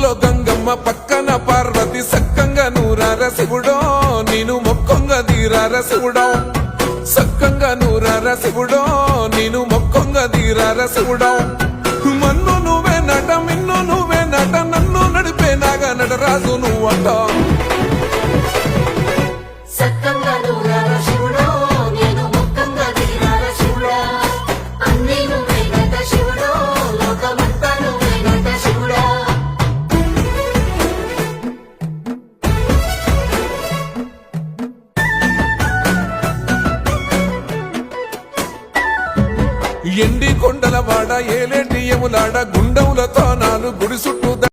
ఊళ్ళో గంగమ్మ పక్కన పార్వతి సక్కంగా నూరార శివుడో నేను మొక్కంగా తీరార శివుడో సక్కంగా నూరార శివుడో నేను మొక్కంగా తీరార శివుడో మన్ను నువ్వే నట మిన్ను నువ్వే నట నన్ను నడిపే నాగా నటరాజు నువ్వంట ఎండి కొండల వాడ ఏలేటి యములాడ గుండములతో నాలు గుడి చుట్టూ